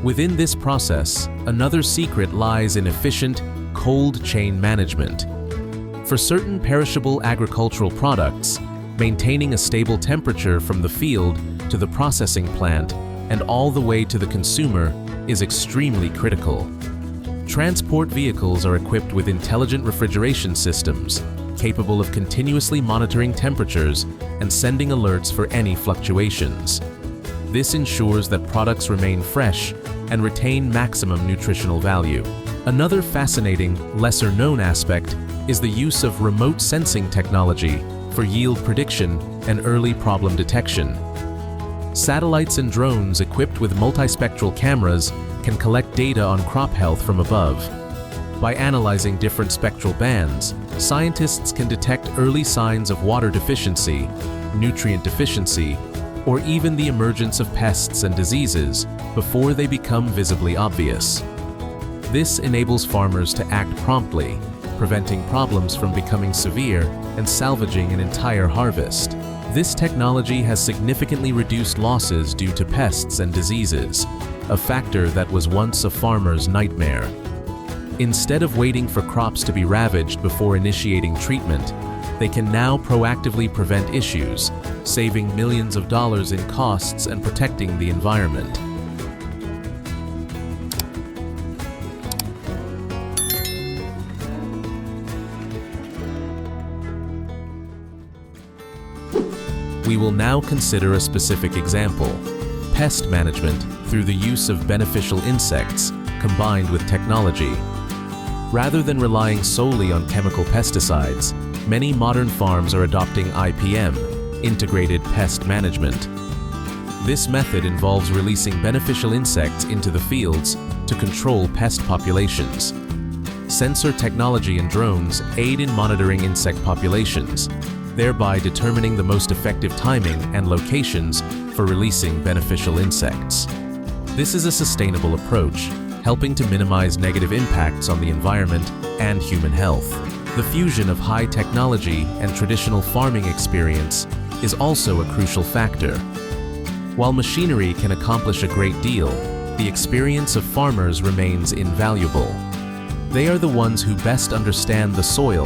Within this process, another secret lies in efficient, cold chain management. For certain perishable agricultural products, maintaining a stable temperature from the field to the processing plant and all the way to the consumer is extremely critical. Transport vehicles are equipped with intelligent refrigeration systems, capable of continuously monitoring temperatures and sending alerts for any fluctuations. This ensures that products remain fresh and retain maximum nutritional value. Another fascinating, lesser-known aspect is the use of remote sensing technology for yield prediction and early problem detection. Satellites and drones equipped with multispectral cameras can collect data on crop health from above. By analyzing different spectral bands, scientists can detect early signs of water deficiency, nutrient deficiency, or even the emergence of pests and diseases before they become visibly obvious. This enables farmers to act promptly, preventing problems from becoming severe and salvaging an entire harvest. This technology has significantly reduced losses due to pests and diseases, a factor that was once a farmer's nightmare. Instead of waiting for crops to be ravaged before initiating treatment, they can now proactively prevent issues, saving millions of dollars in costs and protecting the environment. We will now consider a specific example: pest management through the use of beneficial insects combined with technology. Rather than relying solely on chemical pesticides, many modern farms are adopting IPM, integrated pest management. This method involves releasing beneficial insects into the fields to control pest populations. Sensor technology and drones aid in monitoring insect populations, thereby determining the most effective timing and locations for releasing beneficial insects. This is a sustainable approach, helping to minimize negative impacts on the environment and human health. The fusion of high technology and traditional farming experience is also a crucial factor. While machinery can accomplish a great deal, the experience of farmers remains invaluable. They are the ones who best understand the soil,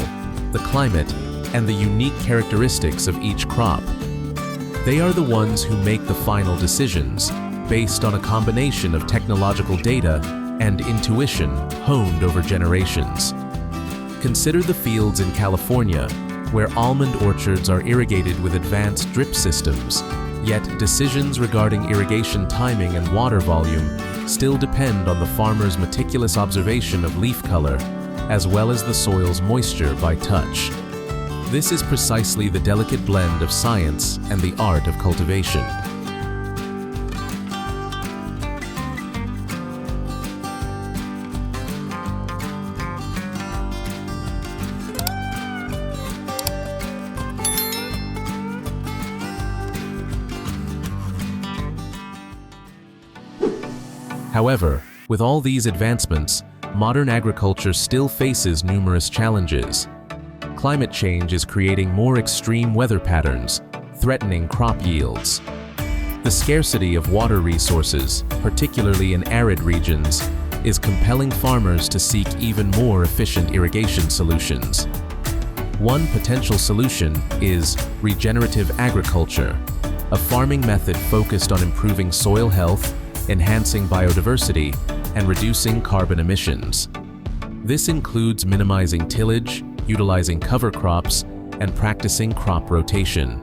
the climate, and the unique characteristics of each crop. They are the ones who make the final decisions, based on a combination of technological data and intuition honed over generations. Consider the fields in California, where almond orchards are irrigated with advanced drip systems, yet decisions regarding irrigation timing and water volume still depend on the farmer's meticulous observation of leaf color, as well as the soil's moisture by touch. This is precisely the delicate blend of science and the art of cultivation. However, with all these advancements, modern agriculture still faces numerous challenges. Climate change is creating more extreme weather patterns, threatening crop yields. The scarcity of water resources, particularly in arid regions, is compelling farmers to seek even more efficient irrigation solutions. One potential solution is regenerative agriculture, a farming method focused on improving soil health, enhancing biodiversity, and reducing carbon emissions. This includes minimizing tillage, utilizing cover crops, and practicing crop rotation.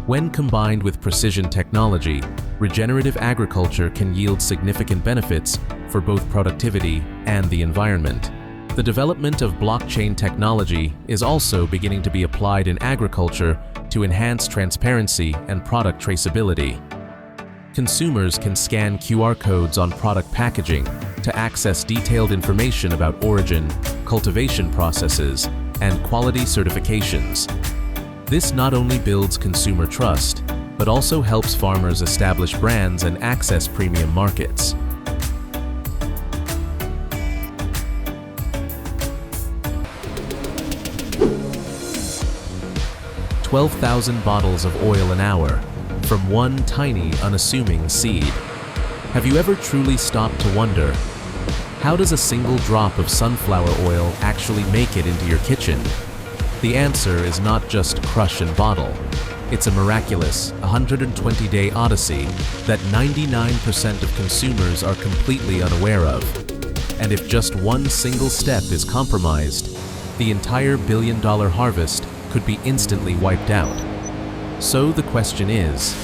When combined with precision technology, regenerative agriculture can yield significant benefits for both productivity and the environment. The development of blockchain technology is also beginning to be applied in agriculture to enhance transparency and product traceability. Consumers can scan QR codes on product packaging to access detailed information about origin, cultivation processes, and quality certifications. This not only builds consumer trust, but also helps farmers establish brands and access premium markets. "12,000 bottles of oil an hour from one tiny, unassuming seed." Have you ever truly stopped to wonder, how does a single drop of sunflower oil actually make it into your kitchen? The answer is not just crush and bottle. It's a miraculous 120-day odyssey that 99% of consumers are completely unaware of. And if just one single step is compromised, the entire billion-dollar harvest could be instantly wiped out. So the question is,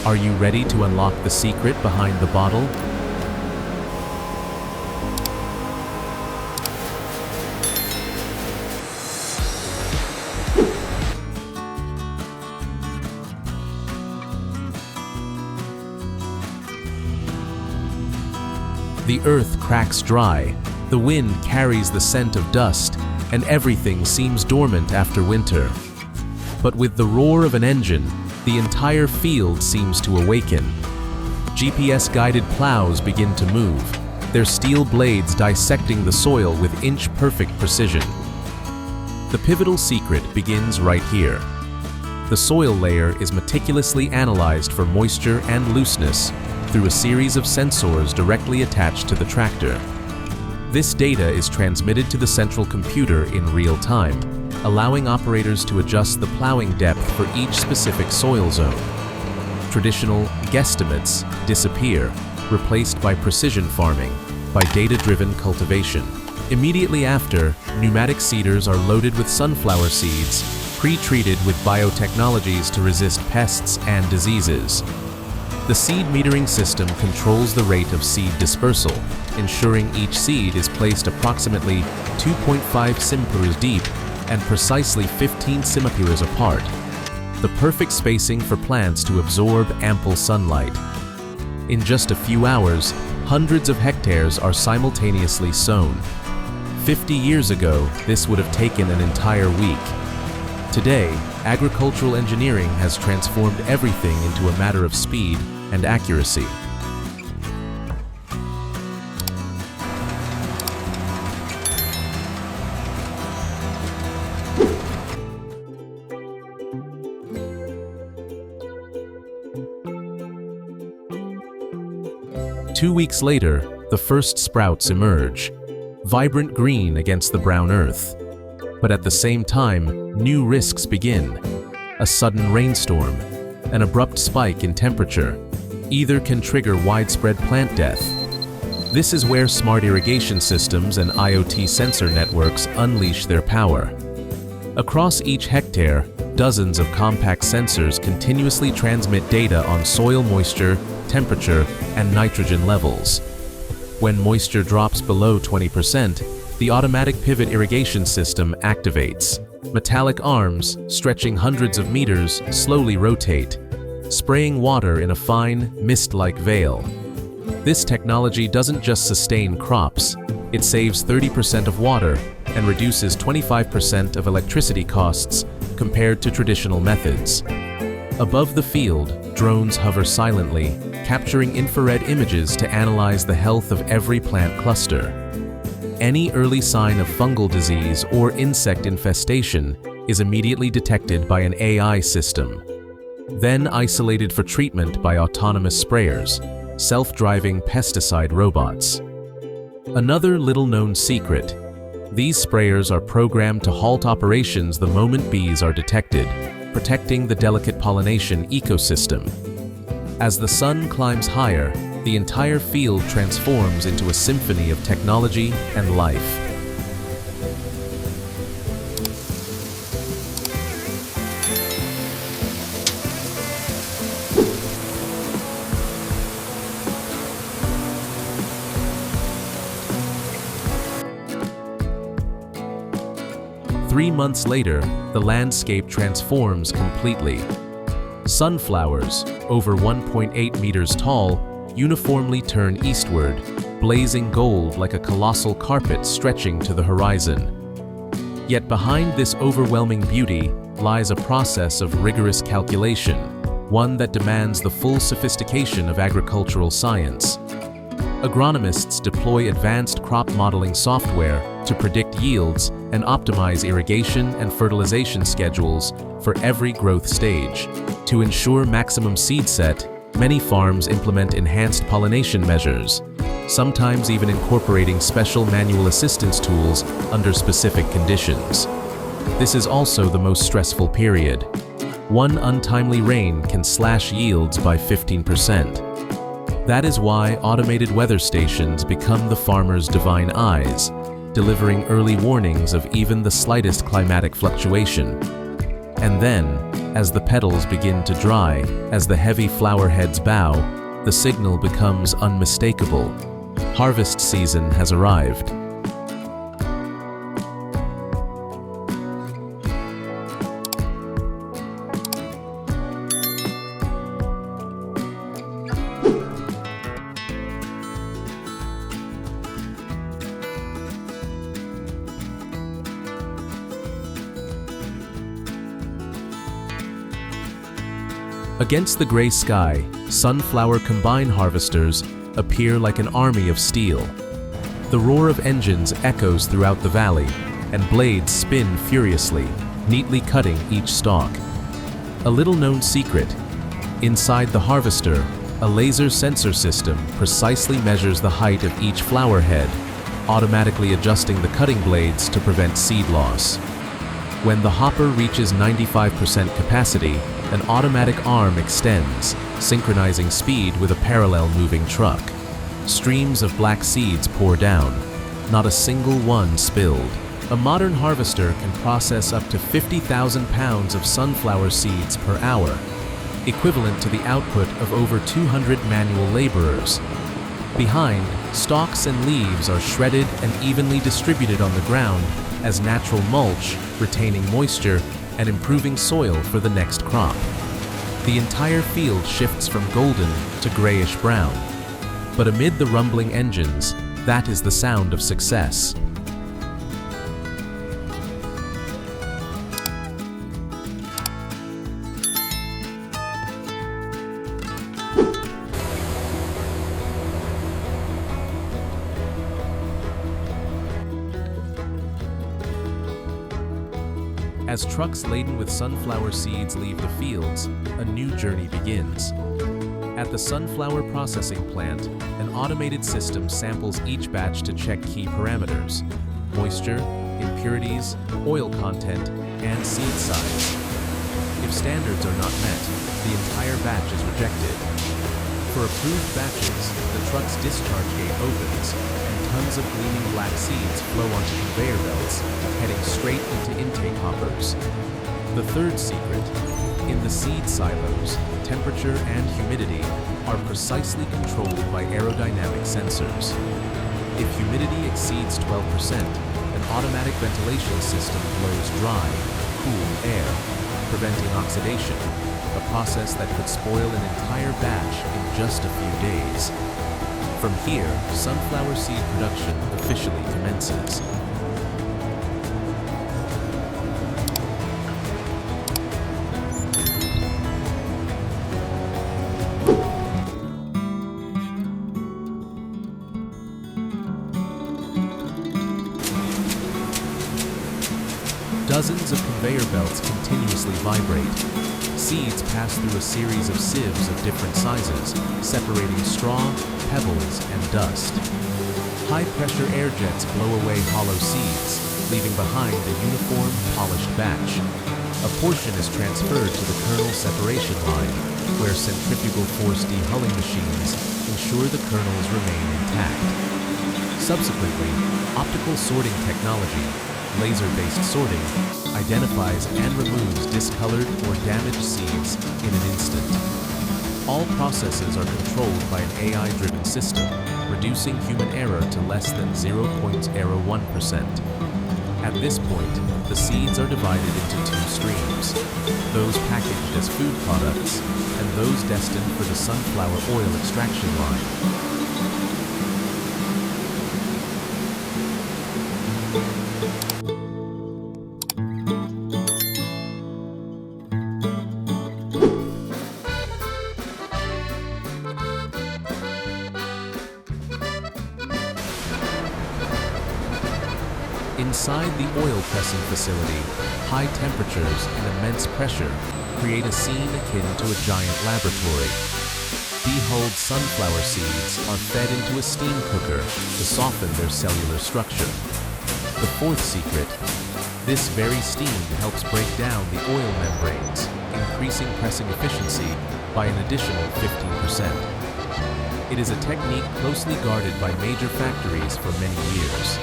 are you ready to unlock the secret behind the bottle? The earth cracks dry, the wind carries the scent of dust, and everything seems dormant after winter. But with the roar of an engine, the entire field seems to awaken. GPS-guided plows begin to move, their steel blades dissecting the soil with inch-perfect precision. The pivotal secret begins right here. The The soil layer is meticulously analyzed for moisture and looseness through a series of sensors directly attached to the tractor. This data is transmitted to the central computer in real time, allowing operators to adjust the plowing depth for each specific soil zone. Traditional guesstimates disappear, replaced by precision farming, by data-driven cultivation. Immediately after, pneumatic seeders are loaded with sunflower seeds, pre-treated with biotechnologies to resist pests and diseases. The seed metering system controls the rate of seed dispersal, ensuring each seed is placed approximately 2.5 cm deep and precisely 15 cm apart, the perfect spacing for plants to absorb ample sunlight. In just a few hours, hundreds of hectares are simultaneously sown. 50 years ago, this would have taken an entire week. Today, agricultural engineering has transformed everything into a matter of speed and accuracy. Two weeks later, the first sprouts emerge, vibrant green against the brown earth. But at the same time, new risks begin. A sudden rainstorm, an abrupt spike in temperature, either can trigger widespread plant death. This is where smart irrigation systems and IoT sensor networks unleash their power. Across each hectare, dozens of compact sensors continuously transmit data on soil moisture, temperature, and nitrogen levels. When moisture drops below 20%, the automatic pivot irrigation system activates. Metallic arms, stretching hundreds of meters, slowly rotate, spraying water in a fine, mist-like veil. This technology doesn't just sustain crops, it saves 30% of water and reduces 25% of electricity costs compared to traditional methods. Above the field, drones hover silently, capturing infrared images to analyze the health of every plant cluster. Any early sign of fungal disease or insect infestation is immediately detected by an AI system, then isolated for treatment by autonomous sprayers, self-driving pesticide robots. Another little-known secret: these sprayers are programmed to halt operations the moment bees are detected, protecting the delicate pollination ecosystem. As the sun climbs higher, the entire field transforms into a symphony of technology and life. Three months later, the landscape transforms completely. Sunflowers, over 1.8 meters tall, uniformly turn eastward, blazing gold like a colossal carpet stretching to the horizon. Yet behind this overwhelming beauty lies a process of rigorous calculation, one that demands the full sophistication of agricultural science. Agronomists deploy advanced crop modeling software to predict yields and optimize irrigation and fertilization schedules for every growth stage. To ensure maximum seed set, many farms implement enhanced pollination measures, sometimes even incorporating special manual assistance tools under specific conditions. This is also the most stressful period. One untimely rain can slash yields by 15%. That is why automated weather stations become the farmer's divine eyes, delivering early warnings of even the slightest climatic fluctuation. And then, as the petals begin to dry, as the heavy flower heads bow, the signal becomes unmistakable. Harvest season has arrived. Against the gray sky, sunflower combine harvesters appear like an army of steel. The roar of engines echoes throughout the valley, and blades spin furiously, neatly cutting each stalk. A little-known secret: inside the harvester, a laser sensor system precisely measures the height of each flower head, automatically adjusting the cutting blades to prevent seed loss. When the hopper reaches 95% capacity, an automatic arm extends, synchronizing speed with a parallel moving truck. Streams of black seeds pour down, not a single one spilled. A modern harvester can process up to 50,000 pounds of sunflower seeds per hour, equivalent to the output of over 200 manual laborers. Behind, stalks and leaves are shredded and evenly distributed on the ground as natural mulch, retaining moisture and improving soil for the next crop. The entire field shifts from golden to grayish brown. But amid the rumbling engines, that is the sound of success. As trucks laden with sunflower seeds leave the fields, a new journey begins. At the sunflower processing plant, an automated system samples each batch to check key parameters: moisture, impurities, oil content, and seed size. If standards are not met, the entire batch is rejected. For approved batches, the truck's discharge gate opens, and tons of gleaming black seeds flow onto conveyor belts, heading straight into intake hoppers. The third secret: in the seed silos, temperature and humidity are precisely controlled by aerodynamic sensors. If humidity exceeds 12%, an automatic ventilation system blows dry, cool air, preventing oxidation, a process that could spoil an entire batch in just a few days. From here, sunflower seed production officially commences. Dozens of conveyor belts continuously vibrate. Seeds pass through a series of sieves of different sizes, separating straw, pebbles, and dust. High-pressure air jets blow away hollow seeds, leaving behind a uniform, polished batch. A portion is transferred to the kernel separation line, where centrifugal force dehulling machines ensure the kernels remain intact. Subsequently, optical sorting technology, laser-based sorting, identifies and removes discolored or damaged seeds in an instant. All processes are controlled by an AI-driven system, reducing human error to less than 0.01%. At this point, the seeds are divided into two streams: those packaged as food products and those destined for the sunflower oil extraction line. Inside the oil pressing facility, high temperatures and immense pressure create a scene akin to a giant laboratory. Dehulled sunflower seeds are fed into a steam cooker to soften their cellular structure. The fourth secret: this very steam helps break down the oil membranes, increasing pressing efficiency by an additional 15%. It is a technique closely guarded by major factories for many years.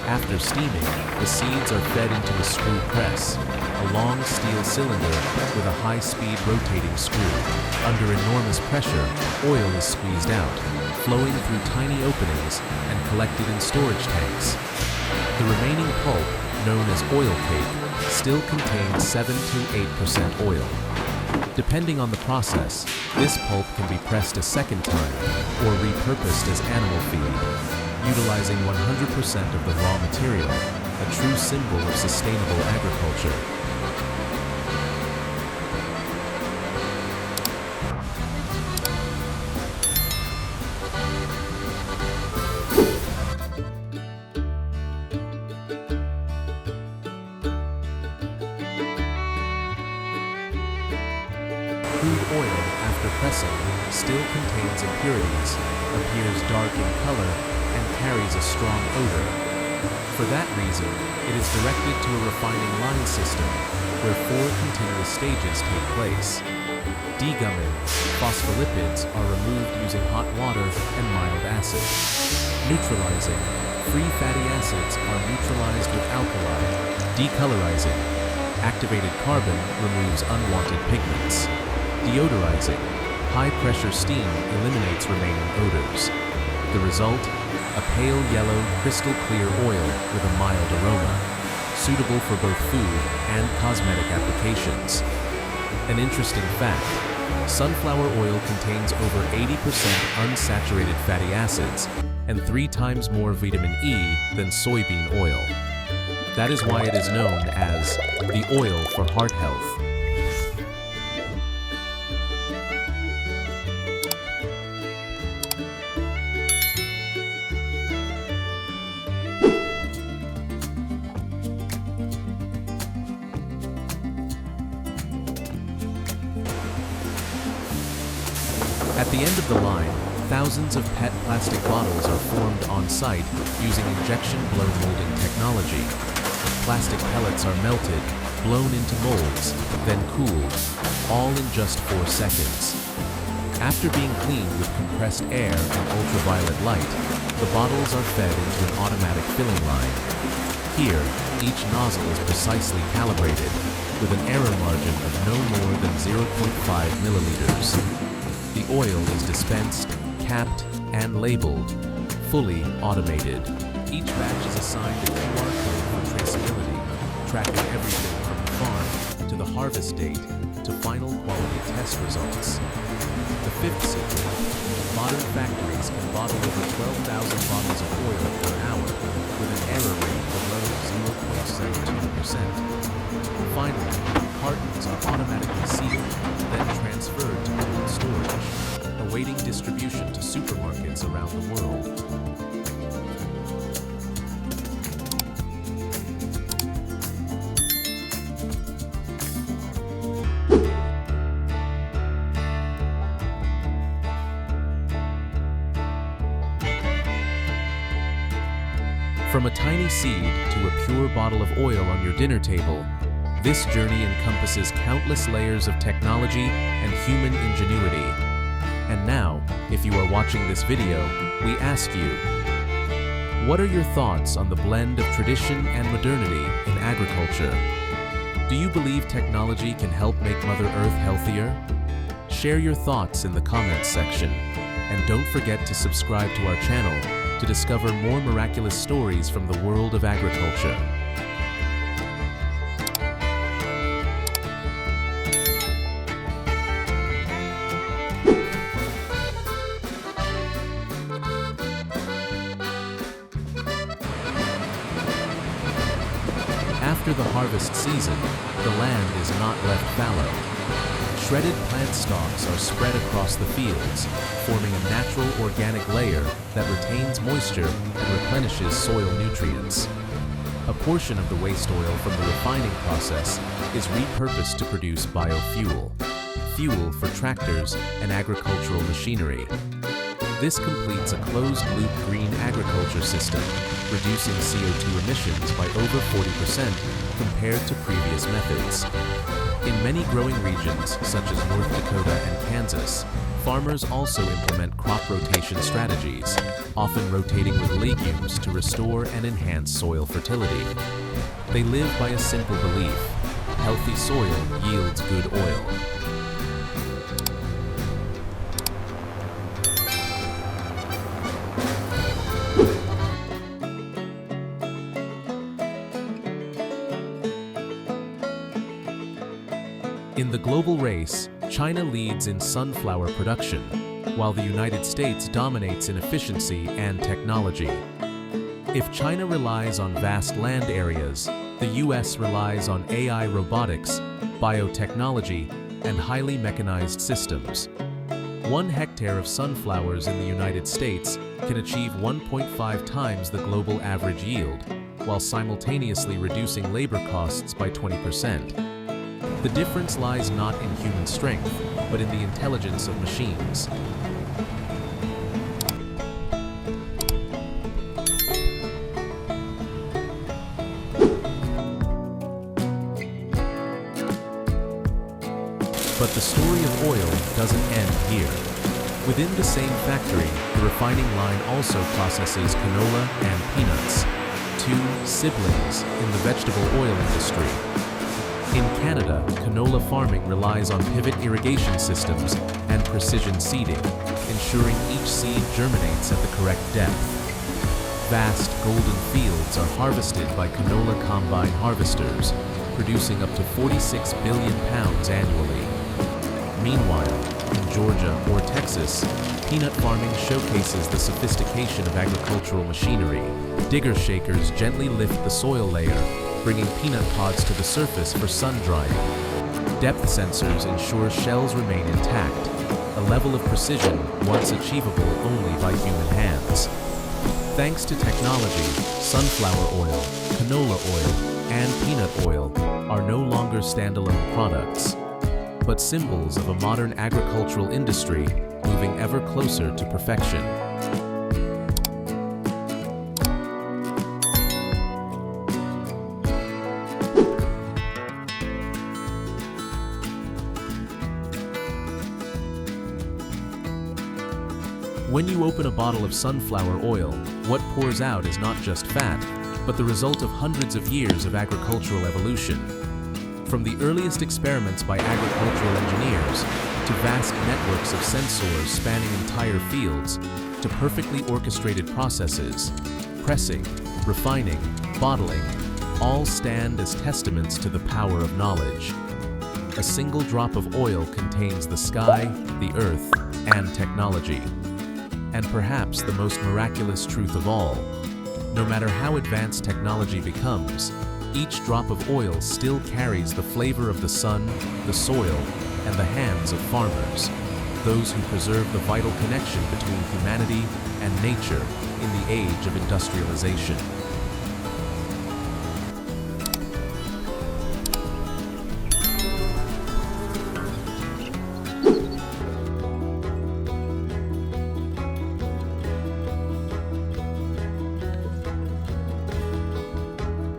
After steaming, the seeds are fed into a screw press, a long steel cylinder with a high-speed rotating screw. Under enormous pressure, oil is squeezed out, flowing through tiny openings and collected in storage tanks. The remaining pulp, known as oil cake, still contains 7 to 8% oil. Depending on the process, this pulp can be pressed a second time or repurposed as animal feed, utilizing 100% of the raw material, a true symbol of sustainable agriculture. Crude oil, after pressing, still contains impurities, appears dark in color, and carries a strong odor. For that reason, it is directed to a refining line system, where 4 continuous stages take place. Degumming, phospholipids are removed using hot water and mild acid. Neutralizing, free fatty acids are neutralized with alkali. Decolorizing, activated carbon removes unwanted pigments. Deodorizing, high-pressure steam eliminates remaining odors. The result? A pale yellow, crystal-clear oil with a mild aroma, suitable for both food and cosmetic applications. An interesting fact, sunflower oil contains over 80% unsaturated fatty acids and 3 times more vitamin E than soybean oil. That is why it is known as the oil for heart health. At the end of the line, thousands of PET plastic bottles are formed on-site using injection blow molding technology. Plastic pellets are melted, blown into molds, then cooled, all in just 4 seconds. After being cleaned with compressed air and ultraviolet light, the bottles are fed into an automatic filling line. Here, each nozzle is precisely calibrated, with an error margin of no more than 0.5 milliliters. The oil is dispensed, capped, and labeled, fully automated. Each batch is assigned a QR code for traceability, tracking everything from the farm to the harvest date to final quality test results. The 5th secret: modern factories can bottle over 12,000 bottles of oil per hour with an error rate below 0.02%. Finally, cartons are automatically sealed, then transferred to cold storage, awaiting distribution to supermarkets around the world. From a tiny seed to a pure bottle of oil on your dinner table, this journey encompasses countless layers of technology and human ingenuity. And now, if you are watching this video, we ask you, what are your thoughts on the blend of tradition and modernity in agriculture? Do you believe technology can help make Mother Earth healthier? Share your thoughts in the comments section, and don't forget to subscribe to our channel to discover more miraculous stories from the world of agriculture. After the harvest season, the land is not left fallow. Shredded plant stalks are spread across the fields, forming a natural organic layer that retains moisture and replenishes soil nutrients. A portion of the waste oil from the refining process is repurposed to produce biofuel, fuel for tractors and agricultural machinery. This completes a closed-loop green agriculture system, reducing CO2 emissions by over 40% compared to previous methods. In many growing regions, such as North Dakota and Kansas, farmers also implement crop rotation strategies, often rotating with legumes to restore and enhance soil fertility. They live by a simple belief: healthy soil yields good oil. In the global race, China leads in sunflower production, while the United States dominates in efficiency and technology. If China relies on vast land areas, the US relies on AI robotics, biotechnology, and highly mechanized systems. 1 hectare of sunflowers in the United States can achieve 1.5 times the global average yield, while simultaneously reducing labor costs by 20%. The difference lies not in human strength, but in the intelligence of machines. But the story of oil doesn't end here. Within the same factory, the refining line also processes canola and peanuts, two siblings in the vegetable oil industry. In Canada, canola farming relies on pivot irrigation systems and precision seeding, ensuring each seed germinates at the correct depth. Vast golden fields are harvested by canola combine harvesters, producing up to 46 billion pounds annually. Meanwhile, in Georgia or Texas, peanut farming showcases the sophistication of agricultural machinery. Digger shakers gently lift the soil layer, bringing peanut pods to the surface for sun drying. Depth sensors ensure shells remain intact, a level of precision once achievable only by human hands. Thanks to technology, sunflower oil, canola oil, and peanut oil are no longer standalone products, but symbols of a modern agricultural industry moving ever closer to perfection. When you open a bottle of sunflower oil, what pours out is not just fat, but the result of hundreds of years of agricultural evolution. From the earliest experiments by agricultural engineers, to vast networks of sensors spanning entire fields, to perfectly orchestrated processes, pressing, refining, bottling, all stand as testaments to the power of knowledge. A single drop of oil contains the sky, the earth, and technology. And perhaps the most miraculous truth of all, no matter how advanced technology becomes, each drop of oil still carries the flavor of the sun, the soil, and the hands of farmers, those who preserve the vital connection between humanity and nature in the age of industrialization.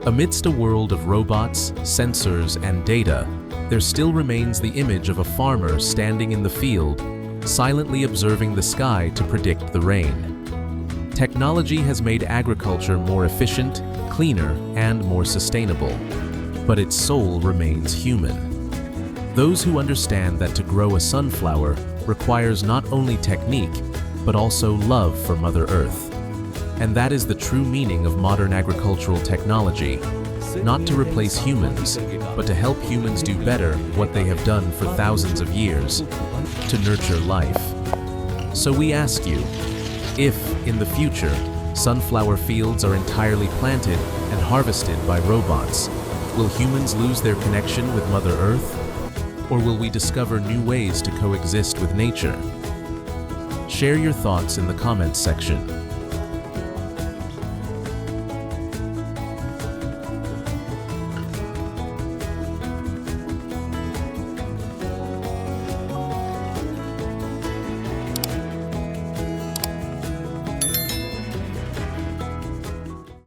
Amidst a world of robots, sensors, and data, there still remains the image of a farmer standing in the field, silently observing the sky to predict the rain. Technology has made agriculture more efficient, cleaner, and more sustainable, but its soul remains human. Those who understand that to grow a sunflower requires not only technique, but also love for Mother Earth. And that is the true meaning of modern agricultural technology, not to replace humans, but to help humans do better what they have done for thousands of years, to nurture life. So we ask you, if, in the future, sunflower fields are entirely planted and harvested by robots, will humans lose their connection with Mother Earth? Or will we discover new ways to coexist with nature? Share your thoughts in the comments section.